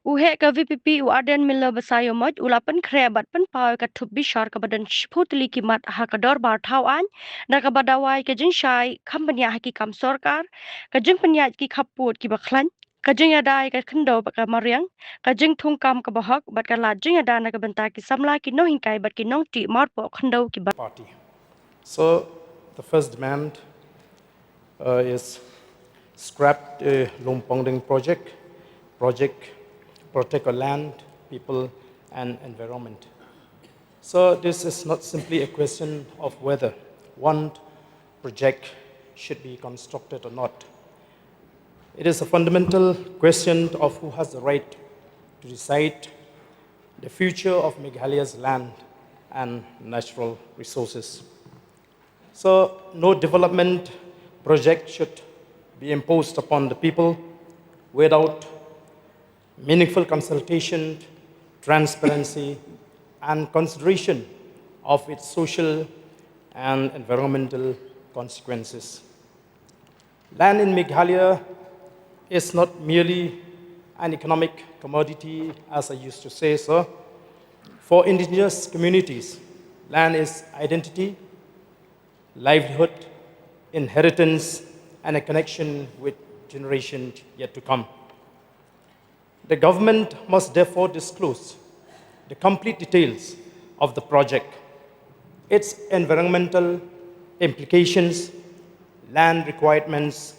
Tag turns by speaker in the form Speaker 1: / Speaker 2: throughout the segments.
Speaker 1: Uhe ka VPP u Ardent Miller basayo moj ulapan krebat pen pau ka tup bishar ka badan putli kimat ha ka dor bar tau an na ka badawai ka Pynshai company haki kam sorkar ka jeng penyat ki Khappud ki baklan ka jeng yadai ka kendo ka Mariang ka jeng Thungkam ka bahok bat ka la jeng yada na ka benta ki Samla ki no hingkai bat ki nong ti mar po kendo ki bat
Speaker 2: Party. So the first demand is scrap the Lumpongding project protect our land, people, and environment. So this is not simply a question of whether one project should be constructed or not. It is a fundamental question of who has the right to decide the future of Meghalaya's land and natural resources. So no development project should be imposed upon the people without meaningful consultation, transparency, and consideration of its social and environmental consequences. Land in Meghalaya is not merely an economic commodity, as I used to say, sir. For indigenous communities, land is identity, livelihood, inheritance, and a connection with generations yet to come. The government must therefore disclose the complete details of the project, its environmental implications, land requirements,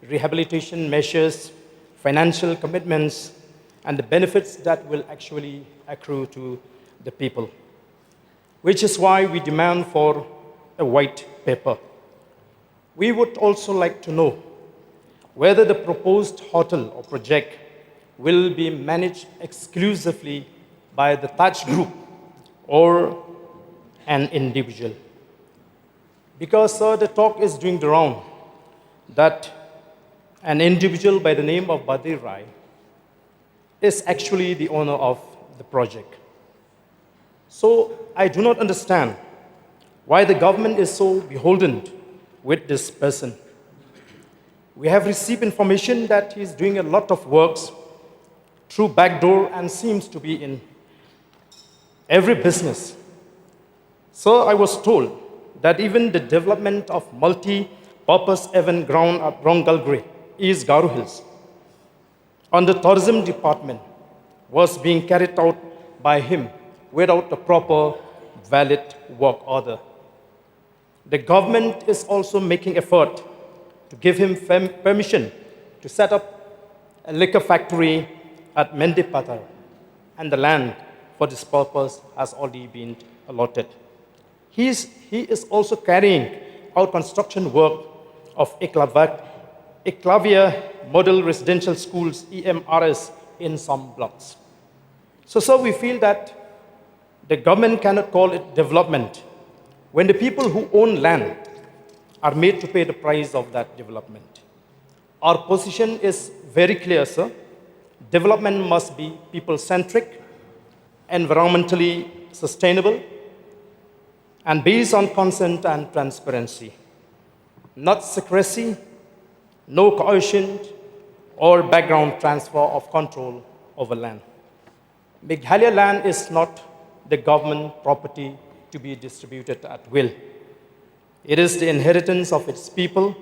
Speaker 2: rehabilitation measures, financial commitments, and the benefits that will actually accrue to the people. Which is why we demand for a white paper. We would also like to know whether the proposed hotel or project will be managed exclusively by the Taj Group or an individual. Because, sir, the talk is doing the round that an individual by the name of Badir Rai is actually the owner of the project. So I do not understand why the government is so beholden with this person. We have received information that he is doing a lot of works through backdoor and seems to be in every business. So I was told that even the development of multi-purpose event ground at Rongalgre, East Garu Hills, on the tourism department was being carried out by him without a proper valid work order. The government is also making effort to give him permission to set up a liquor factory at Mendipatar, and the land for this purpose has already been allotted. He is also carrying out construction work of Eklavia Model Residential Schools, EMRS, in some blocks. So we feel that the government cannot call it development when the people who own land are made to pay the price of that development. Our position is very clear, sir. Development must be people-centric, environmentally sustainable, and based on consent and transparency, not secrecy, no coercion, or background transfer of control over land. Meghalaya land is not the government property to be distributed at will. It is the inheritance of its people,